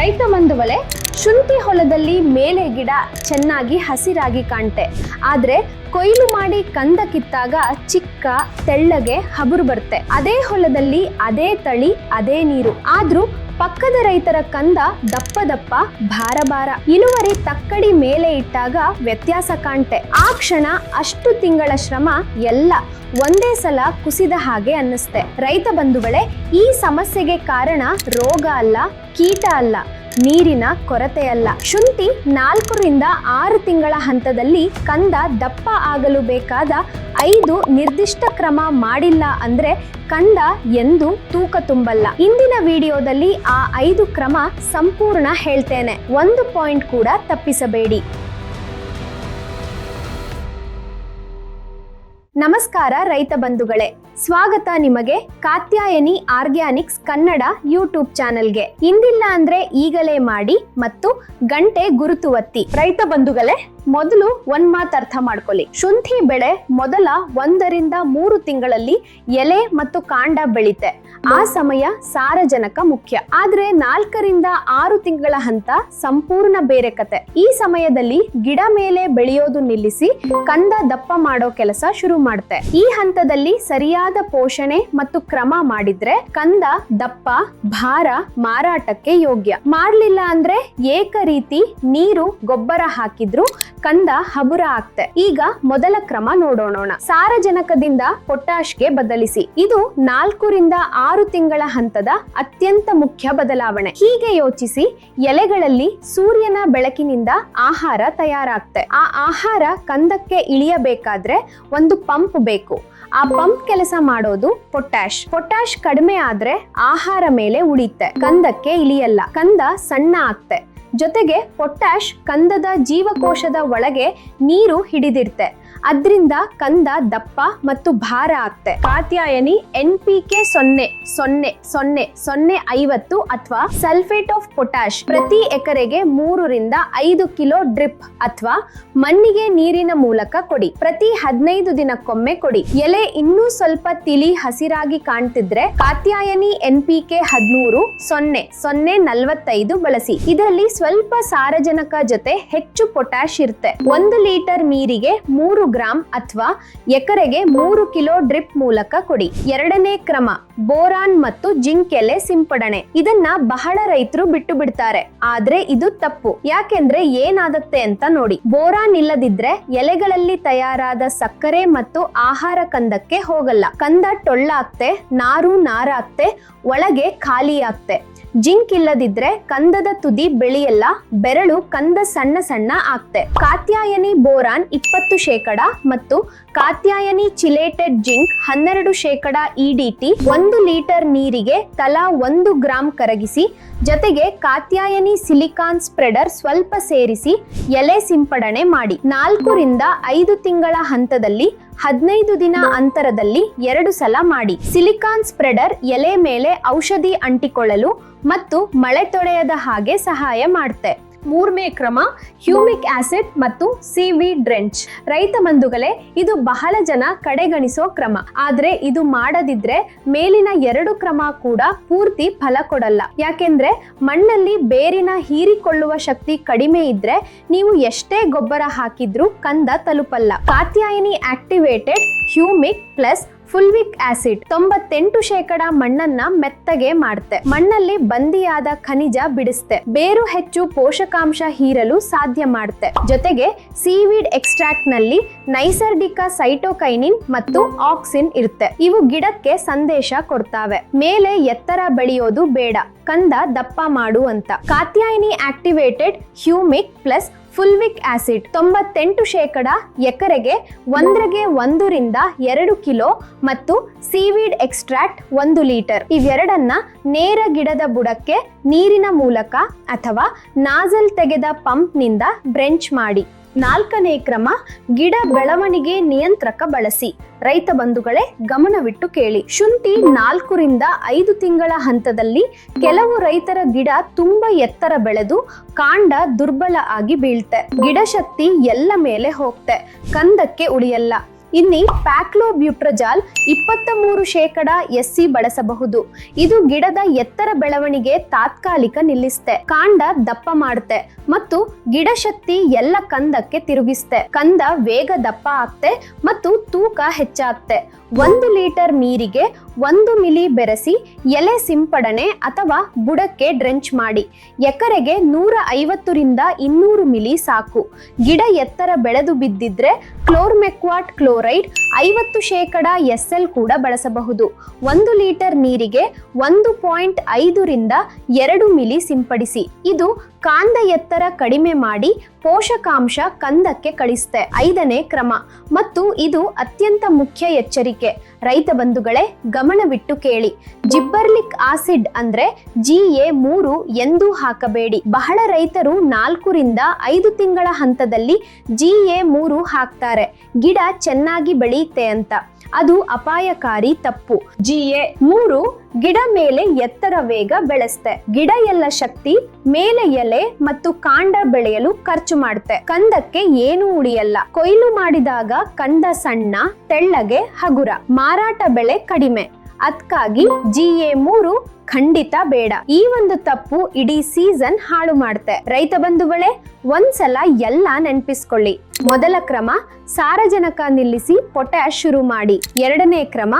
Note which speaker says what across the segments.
Speaker 1: ರೈತ ಬಂಧುಗಳೇ, ಶುಂಠಿ ಹೊಲದಲ್ಲಿ ಮೇಲೆ ಗಿಡ ಚೆನ್ನಾಗಿ ಹಸಿರಾಗಿ ಕಾಣುತ್ತೆ. ಆದ್ರೆ ಕೊಯ್ಲು ಮಾಡಿ ಕಂದ ಕಿತ್ತಾಗ ಚಿಕ್ಕ ತೆಳ್ಳಗೆ ಹಬರು ಬರುತ್ತೆ. ಅದೇ ಹೊಲದಲ್ಲಿ ಅದೇ ತಳಿ ಅದೇ ನೀರು, ಆದ್ರೂ ಪಕ್ಕದ ರೈತರ ಕಂದ ದಪ್ಪ ದಪ್ಪ ಭಾರ ಭಾರ. ಇಳುವರಿ ತಕ್ಕಡಿ ಮೇಲೆ ಇಟ್ಟಾಗ ವ್ಯತ್ಯಾಸ ಕಾಣುತ್ತೆ. ಆ ಕ್ಷಣ ಅಷ್ಟು ತಿಂಗಳ ಶ್ರಮ ಎಲ್ಲ ಒಂದೇ ಸಲ ಕುಸಿದ ಹಾಗೆ ಅನ್ನಿಸ್ತೆ. ರೈತ ಬಂಧುಗಳೇ, ಈ ಸಮಸ್ಯೆಗೆ ಕಾರಣ ರೋಗ ಅಲ್ಲ, ಕೀಟ ಅಲ್ಲ, ನೀರಿನ ಕೊರತೆ ಅಲ್ಲ. ಶುಂಠಿ 4 ರಿಂದ 6 ತಿಂಗಳ ಹಂತದಲ್ಲಿ ಕಂದ ದಪ್ಪ ಆಗಲು ಬೇಕಾದ 5 ನಿರ್ದಿಷ್ಟ ಕ್ರಮ ಮಾಡಿಲ್ಲ ಅಂದ್ರೆ ಕಂದ ಎಂದು ತೂಕ ತುಂಬಲ್ಲ. ಇಂದಿನ ವಿಡಿಯೋದಲ್ಲಿ ಆ 5 ಕ್ರಮ ಸಂಪೂರ್ಣ ಹೇಳ್ತೇನೆ. ಒಂದು ಪಾಯಿಂಟ್ ಕೂಡ ತಪ್ಪಿಸಬೇಡಿ. ನಮಸ್ಕಾರ ರೈತ ಬಂಧುಗಳೇ, ಸ್ವಾಗತ ನಿಮಗೆ ಕಾತ್ಯಾಯನಿ ಆರ್ಗ್ಯಾನಿಕ್ಸ್ ಕನ್ನಡ ಯೂಟ್ಯೂಬ್ ಚಾನೆಲ್ಗೆ. ಇಂದಿಲ್ಲ ಅಂದ್ರೆ ಈಗಲೇ ಮಾಡಿ ಮತ್ತು ಗಂಟೆ ಗುರುತು ಒತ್ತಿ. ರೈತ ಬಂಧುಗಳೇ, ಮೊದಲು ಒಂದ್ ಮಾತು ಅರ್ಥ ಮಾಡ್ಕೊಳ್ಳಿ. ಶುಂಠಿ ಬೆಳೆ ಮೊದಲ 1 ರಿಂದ 3 ತಿಂಗಳಲ್ಲಿ ಎಲೆ ಮತ್ತು ಕಾಂಡ ಬೆಳಿತೆ. ಆ ಸಮಯ ಸಾರಜನಕ ಮುಖ್ಯ. ಆದ್ರೆ 4 ರಿಂದ 6 ತಿಂಗಳ ಹಂತ ಸಂಪೂರ್ಣ ಬೇರೆ ಕತೆ. ಈ ಸಮಯದಲ್ಲಿ ಗಿಡ ಮೇಲೆ ಬೆಳೆಯೋದು ನಿಲ್ಲಿಸಿ ಕಂದ ದಪ್ಪ ಮಾಡೋ ಕೆಲಸ ಶುರು ಮಾಡುತ್ತೆ. ಈ ಹಂತದಲ್ಲಿ ಸರಿಯಾದ ಪೋಷಣೆ ಮತ್ತು ಕ್ರಮ ಮಾಡಿದ್ರೆ ಕಂದ ದಪ್ಪ, ಭಾರ, ಮಾರಾಟಕ್ಕೆ ಯೋಗ್ಯ. ಮಾಡ್ಲಿಲ್ಲ ಅಂದ್ರೆ ಏಕ ರೀತಿ ನೀರು ಗೊಬ್ಬರ ಹಾಕಿದ್ರು ಕಂದ ಹಬುರ ಆಗ್ತೆ. ಈಗ ಮೊದಲ ಕ್ರಮ ನೋಡೋಣ. ಸಾರಜನಕದಿಂದ ಪೊಟ್ಯಾಶ್ಗೆ ಬದಲಿಸಿ. ಇದು 4 ರಿಂದ 6 ತಿಂಗಳ ಹಂತದ ಅತ್ಯಂತ ಮುಖ್ಯ ಬದಲಾವಣೆ. ಹೀಗೆ ಯೋಚಿಸಿ, ಎಲೆಗಳಲ್ಲಿ ಸೂರ್ಯನ ಬೆಳಕಿನಿಂದ ಆಹಾರ ತಯಾರಾಗ್ತೆ. ಆ ಆಹಾರ ಕಂದಕ್ಕೆ ಇಳಿಯಬೇಕಾದ್ರೆ ಒಂದು ಪಂಪ್ ಬೇಕು. ಆ ಪಂಪ್ ಕೆಲಸ ಮಾಡೋದು ಪೊಟ್ಯಾಶ್. ಪೊಟ್ಯಾಶ್ ಕಡಿಮೆ ಆದ್ರೆ ಆಹಾರ ಮೇಲೆ ಉಳಿಯುತ್ತೆ, ಕಂದಕ್ಕೆ ಇಳಿಯಲ್ಲ, ಕಂದ ಸಣ್ಣ ಆಗ್ತೆ. ಜೊತೆಗೆ ಪೊಟ್ಯಾಶ್ ಕಂದದ ಜೀವಕೋಶದ ಒಳಗೆ ನೀರು ಹಿಡಿದಿರ್ತೆ. ಅದ್ರಿಂದ ಕಂದ ದಪ್ಪ ಮತ್ತು ಭಾರ ಆಗ್ತೆ. ಕಾತ್ಯಾಯನಿ NPK 0.000050 ಅಥವಾ ಸಲ್ಫೇಟ್ ಆಫ್ ಪೊಟ್ಯಾಶ್ ಪ್ರತಿ ಎಕರೆಗೆ 3 ರಿಂದ 5 ಕಿಲೋ ಡ್ರಿಪ್ ಅಥವಾ ಮಣ್ಣಿಗೆ ನೀರಿನ ಮೂಲಕ ಕೊಡಿ. ಪ್ರತಿ 15 ದಿನಕ್ಕೊಮ್ಮೆ ಕೊಡಿ. ಎಲೆ ಇನ್ನೂ ಸ್ವಲ್ಪ ತಿಳಿ ಹಸಿರಾಗಿ ಕಾಣ್ತಿದ್ರೆ ಕಾತ್ಯಾಯನಿ NPK 100 ಬಳಸಿ. ಇದರಲ್ಲಿ ಸ್ವಲ್ಪ ಸಾರಜನಕ ಜೊತೆ ಹೆಚ್ಚು ಪೊಟ್ಯಾಶ್ ಇರುತ್ತೆ. 1 ಲೀಟರ್ ನೀರಿಗೆ 3 ಗ್ರಾಂ ಅಥವಾ ಎಕರೆಗೆ 3 ಕಿಲೋ ಡ್ರಿಪ್ ಮೂಲಕ ಕೊಡಿ. ಎರಡನೇ ಕ್ರಮ ಬೋರಾನ್ ಮತ್ತು ಜಿಂಕ್ ಎಲೆ ಸಿಂಪಡಣೆ. ಇದನ್ನ ಬಹಳ ರೈತರು ಬಿಟ್ಟು ಬಿಡ್ತಾರೆ, ಆದ್ರೆ ಇದು ತಪ್ಪು. ಯಾಕೆಂದ್ರೆ ಏನಾದತ್ತೆ ಅಂತ ನೋಡಿ. ಬೋರಾನ್ ಇಲ್ಲದಿದ್ರೆ ಎಲೆಗಳಲ್ಲಿ ತಯಾರಾದ ಸಕ್ಕರೆ ಮತ್ತು ಆಹಾರ ಕಂದಕ್ಕೆ ಹೋಗಲ್ಲ. ಕಂದ ಟೊಳ್ಳಾಗ್ತೆ, ನಾರಾಗ್ತೆ, ಒಳಗೆ ಖಾಲಿ ಆಗ್ತೆ. ಜಿಂಕ್ ಇಲ್ಲದಿದ್ರೆ ಕಂದದ ತುದಿ ಬೆಳೆಯಲ್ಲ, ಬೆರಳು ಕಂದ ಸಣ್ಣ ಸಣ್ಣ ಆಗ್ತೆ. ಕಾತ್ಯಾಯನಿ ಬೋರಾನ್ 20% ಮತ್ತು Katyayani chelated zinc 12% EDT 1 litre ನೀರಿಗೆ ತಲಾ 1 ಗ್ರಾಂ ಕರಗಿಸಿ, ಜೊತೆಗೆ ಕಾತ್ಯಾಯನಿ ಸಿಲಿಕಾನ್ ಸ್ಪ್ರೆಡರ್ ಸ್ವಲ್ಪ ಸೇರಿಸಿ ಎಲೆ ಸಿಂಪಡಣೆ ಮಾಡಿ. 4 ರಿಂದ 5 ತಿಂಗಳ ಹಂತದಲ್ಲಿ 15 ದಿನ ಅಂತರದಲ್ಲಿ 2 ಸಲ ಮಾಡಿ. ಸಿಲಿಕಾನ್ ಸ್ಪ್ರೆಡರ್ ಎಲೆ ಮೇಲೆ ಔಷಧಿ ಅಂಟಿಕೊಳ್ಳಲು ಮತ್ತು ಮಳೆ ತೊಳೆಯದ ಹಾಗೆ ಸಹಾಯ ಮಾಡುತ್ತೆ. 3ನೇ ಕ್ರಮ ಹ್ಯೂಮಿಕ್ ಆಸಿಡ್ ಮತ್ತು ಸೀವೀಡ್ ಡ್ರೆಂಚ್. ರೈತ ಬಂಧುಗಳೇ, ಇದು ಬಹಳ ಜನ ಕಡೆಗಣಿಸೋ ಕ್ರಮ. ಆದ್ರೆ ಇದು ಮಾಡದಿದ್ರೆ ಮೇಲಿನ 2 ಕ್ರಮ ಕೂಡ ಪೂರ್ತಿ ಫಲ ಕೊಡಲ್ಲ. ಯಾಕೆಂದ್ರೆ ಮಣ್ಣಲ್ಲಿ ಬೇರಿನ ಹೀರಿಕೊಳ್ಳುವ ಶಕ್ತಿ ಕಡಿಮೆ ಇದ್ರೆ ನೀವು ಎಷ್ಟೇ ಗೊಬ್ಬರ ಹಾಕಿದ್ರೂ ಕಂದ ತಲುಪಲ್ಲ. Katyayani activated humic plus fulvic acid 98% ಮಣ್ಣನ್ನ ಮೆತ್ತಗೆ ಮಾಡುತ್ತೆ. ಮಣ್ಣಲ್ಲಿ ಬಂದಿಯಾದ ಖನಿಜ ಬಿಡಿಸುತ್ತೆ. ಬೇರು ಹೆಚ್ಚು ಪೋಷಕಾಂಶ ಹೀರಲು ಸಾಧ್ಯ ಮಾಡುತ್ತೆ. ಜೊತೆಗೆ ಸೀವೀಡ್ ಎಕ್ಸ್ಟ್ರಾಕ್ಟ್ ನಲ್ಲಿ ನೈಸರ್ಗಿಕ ಸೈಟೋಕೈನಿನ್ ಮತ್ತು ಆಕ್ಸಿನ್ ಇರುತ್ತೆ. ಇವು ಗಿಡಕ್ಕೆ ಸಂದೇಶ ಕೊಡ್ತಾವೆ, ಮೇಲೆ ಎತ್ತರ ಬೆಳೆಯೋದು ಬೇಡ, ಕಂದ ದಪ್ಪ ಮಾಡು ಅಂತ. Katyayani activated humic plus fulvic acid 98% ಎಕರೆಗೆ 1 ರಿಂದ 2 ಕಿಲೋ ಮತ್ತು ಸೀವೀಡ್ ಎಕ್ಸ್ಟ್ರಾಕ್ಟ್ 1 ಲೀಟರ್. ಇವೆರಡನ್ನ ನೇರ ಗಿಡದ ಬುಡಕ್ಕೆ ನೀರಿನ ಮೂಲಕ ಅಥವಾ ನಾಜಲ್ ತೆಗೆದ ಪಂಪ್ ನಿಂದ ಡ್ರೆಂಚ್ ಮಾಡಿ. 4ನೇ ಕ್ರಮ ಗಿಡ ಬೆಳವಣಿಗೆ ನಿಯಂತ್ರಕ ಬಳಸಿ. ರೈತ ಬಂಧುಗಳೇ, ಗಮನವಿಟ್ಟು ಕೇಳಿ. ಶುಂಠಿ 4 ರಿಂದ 5 ತಿಂಗಳ ಹಂತದಲ್ಲಿ ಕೆಲವು ರೈತರ ಗಿಡ ತುಂಬಾ ಎತ್ತರ ಬೆಳೆದು ಕಾಂಡ ದುರ್ಬಲ ಆಗಿ ಬೀಳ್ತೆ. ಗಿಡ ಶಕ್ತಿ ಎಲ್ಲ ಮೇಲೆ ಹೋಗ್ತೆ, ಕಂದಕ್ಕೆ ಉಳಿಯಲ್ಲ. ಇಲ್ಲಿ ಪ್ಯಾಕ್ಲೋಬ್ಯೂಟ್ರಜಾಲ್ 23% SC ಬಳಸಬಹುದು. ಇದು ಗಿಡದ ಎತ್ತರ ಬೆಳವಣಿಗೆ ತಾತ್ಕಾಲಿಕ ನಿಲ್ಲಿಸುತ್ತೆ, ಕಾಂಡ ದಪ್ಪ ಮಾಡುತ್ತೆ ಮತ್ತು ಗಿಡ ಶಕ್ತಿ ಎಲ್ಲ ಕಂದಕ್ಕೆ ತಿರುಗಿಸುತ್ತೆ. ಕಂದ ಬೇಗ ದಪ್ಪ ಆಗ್ತೆ ಮತ್ತು ತೂಕ ಹೆಚ್ಚಾಗ್ತೆ. 1 ಲೀಟರ್ ನೀರಿಗೆ 1 ಮಿಲಿ ಬೆರೆಸಿ ಎಲೆ ಸಿಂಪಡಣೆ ಅಥವಾ ಬುಡಕ್ಕೆ ಡ್ರೆಂಚ್ ಮಾಡಿ. ಎಕರೆಗೆ 150 ರಿಂದ 200 ಮಿಲಿ ಸಾಕು. ಗಿಡ ಎತ್ತರ ಬೆಳೆದು ಬಿದ್ದಿದ್ರೆ ಕ್ಲೋರ್ಮೆಕ್ವಾಟ್ ಕ್ಲೋರೈಡ್ 50% SL ಕೂಡ ಬಳಸಬಹುದು. 1 ಲೀಟರ್ ನೀರಿಗೆ 1.5 ರಿಂದ 2 ಮಿಲಿ ಸಿಂಪಡಿಸಿ. ಇದು ಕಾಂಡ ಎತ್ತರ ಕಡಿಮೆ ಮಾಡಿ ಪೋಷಕಾಂಶ ಕಂದಕ್ಕೆ ಕಳಿಸುತ್ತೆ. 5ನೇ ಕ್ರಮ ಮತ್ತು ಇದು ಅತ್ಯಂತ ಮುಖ್ಯ ಎಚ್ಚರಿಕೆ. ರೈತ ಬಂಧುಗಳೇ, ಗಮನವಿಟ್ಟು ಕೇಳಿ. ಜಿಬ್ಬರ್ಲಿಕ್ ಆಸಿಡ್ ಅಂದ್ರೆ GA3 ಎಂದೂ ಹಾಕಬೇಡಿ. ಬಹಳ ರೈತರು 4 ರಿಂದ 5 ತಿಂಗಳ ಹಂತದಲ್ಲಿ GA3 ಹಾಕ್ತಾರೆ, ಗಿಡ ಚೆನ್ನಾಗಿ ಬೆಳೆಯುತ್ತೆ ಅಂತ. ಅದು ಅಪಾಯಕಾರಿ ತಪ್ಪು. GA3 ಗಿಡ ಮೇಲೆ ಎತ್ತರ ವೇಗ ಬೆಳೆಸುತ್ತೆ. ಗಿಡ ಎಲ್ಲ ಶಕ್ತಿ ಮೇಲೆ ಎಲೆ ಮತ್ತು ಕಾಂಡ ಬೆಳೆಯಲು ಖರ್ಚು ಮಾಡುತ್ತೆ. ಕಂದಕ್ಕೆ ಏನು ಉಳಿಯಲ್ಲ. ಕೊಯ್ಲು ಮಾಡಿದಾಗ ಕಂದ ಸಣ್ಣ, ತೆಳ್ಳಗೆ, ಹಗುರ, ಮಾರಾಟ ಬೆಲೆ ಕಡಿಮೆ. ಅದಕ್ಕಾಗಿ GA3 ಖಂಡಿತ ಬೇಡ. ಈ ಒಂದು ತಪ್ಪು ಇಡೀ ಸೀಸನ್ ಹಾಳು ಮಾಡುತ್ತೆ. ರೈತ ಬಂಧುಗಳೇ, ಒಂದ್ಸಲ ಎಲ್ಲ ನೆನಪಿಸ್ಕೊಳ್ಳಿ. ಮೊದಲ ಕ್ರಮ ಸಾರಜನಕ ನಿಲ್ಲಿಸಿ ಪೊಟ್ಯಾಶ್ ಶುರು ಮಾಡಿ. 2ನೇ ಕ್ರಮ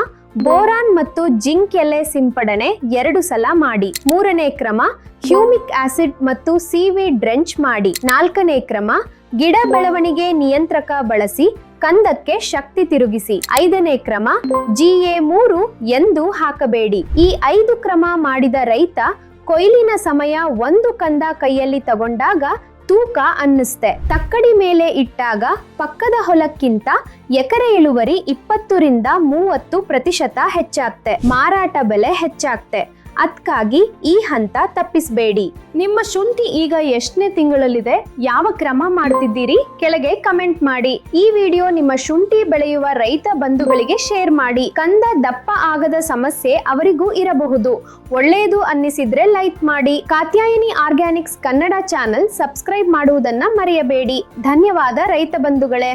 Speaker 1: ಬೋರಾನ್ ಮತ್ತು ಜಿಂಕ್ ಎಲೆ ಸಿಂಪಡಣೆ 2 ಸಲ ಮಾಡಿ. 3ನೇ ಕ್ರಮ ಹ್ಯೂಮಿಕ್ ಆಸಿಡ್ ಮತ್ತು ಸೀವೀಡ್ ಡ್ರೆಂಚ್ ಮಾಡಿ. 4ನೇ ಕ್ರಮ ಗಿಡ ಬೆಳವಣಿಗೆ ನಿಯಂತ್ರಕ ಬಳಸಿ ಕಂದಕ್ಕೆ ಶಕ್ತಿ ತಿರುಗಿಸಿ. 5ನೇ ಕ್ರಮ GA3 ಎಂದು ಹಾಕಬೇಡಿ. ಈ 5 ಕ್ರಮ ಮಾಡಿದ ರೈತ ಕೊಯ್ಲಿನ ಸಮಯ 1 ಕಂದ ಕೈಯಲ್ಲಿ ತಗೊಂಡಾಗ ತೂಕ ಅನ್ನಿಸ್ತೆ. ತಕ್ಕಡಿ ಮೇಲೆ ಇಟ್ಟಾಗ ಪಕ್ಕದ ಹೊಲಕ್ಕಿಂತ ಎಕರೆ ಇಳುವರಿ 20 ರಿಂದ 30% ಹೆಚ್ಚಾಗ್ತೆ. ಮಾರಾಟ ಬೆಲೆ ಹೆಚ್ಚಾಗ್ತೆ. ಅದಕ್ಕಾಗಿ ಈ ಹಂತ ತಪ್ಪಿಸಬೇಡಿ. ನಿಮ್ಮ ಶುಂಠಿ ಈಗ ಎಷ್ಟನೇ ತಿಂಗಳಲ್ಲಿದೆ? ಯಾವ ಕ್ರಮ ಮಾಡ್ತಿದ್ದೀರಿ? ಕೆಳಗೆ ಕಮೆಂಟ್ ಮಾಡಿ. ಈ ವಿಡಿಯೋ ನಿಮ್ಮ ಶುಂಠಿ ಬೆಳೆಯುವ ರೈತ ಬಂಧುಗಳಿಗೆ ಶೇರ್ ಮಾಡಿ. ಕಂದ ದಪ್ಪ ಆಗದ ಸಮಸ್ಯೆ ಅವರಿಗೂ ಇರಬಹುದು. ಒಳ್ಳೆಯದು ಅನ್ನಿಸಿದ್ರೆ ಲೈಕ್ ಮಾಡಿ. Katyayani organics Kannada channel subscribe ಮಾಡುವುದನ್ನ ಮರೆಯಬೇಡಿ. ಧನ್ಯವಾದ ರೈತ ಬಂಧುಗಳೇ.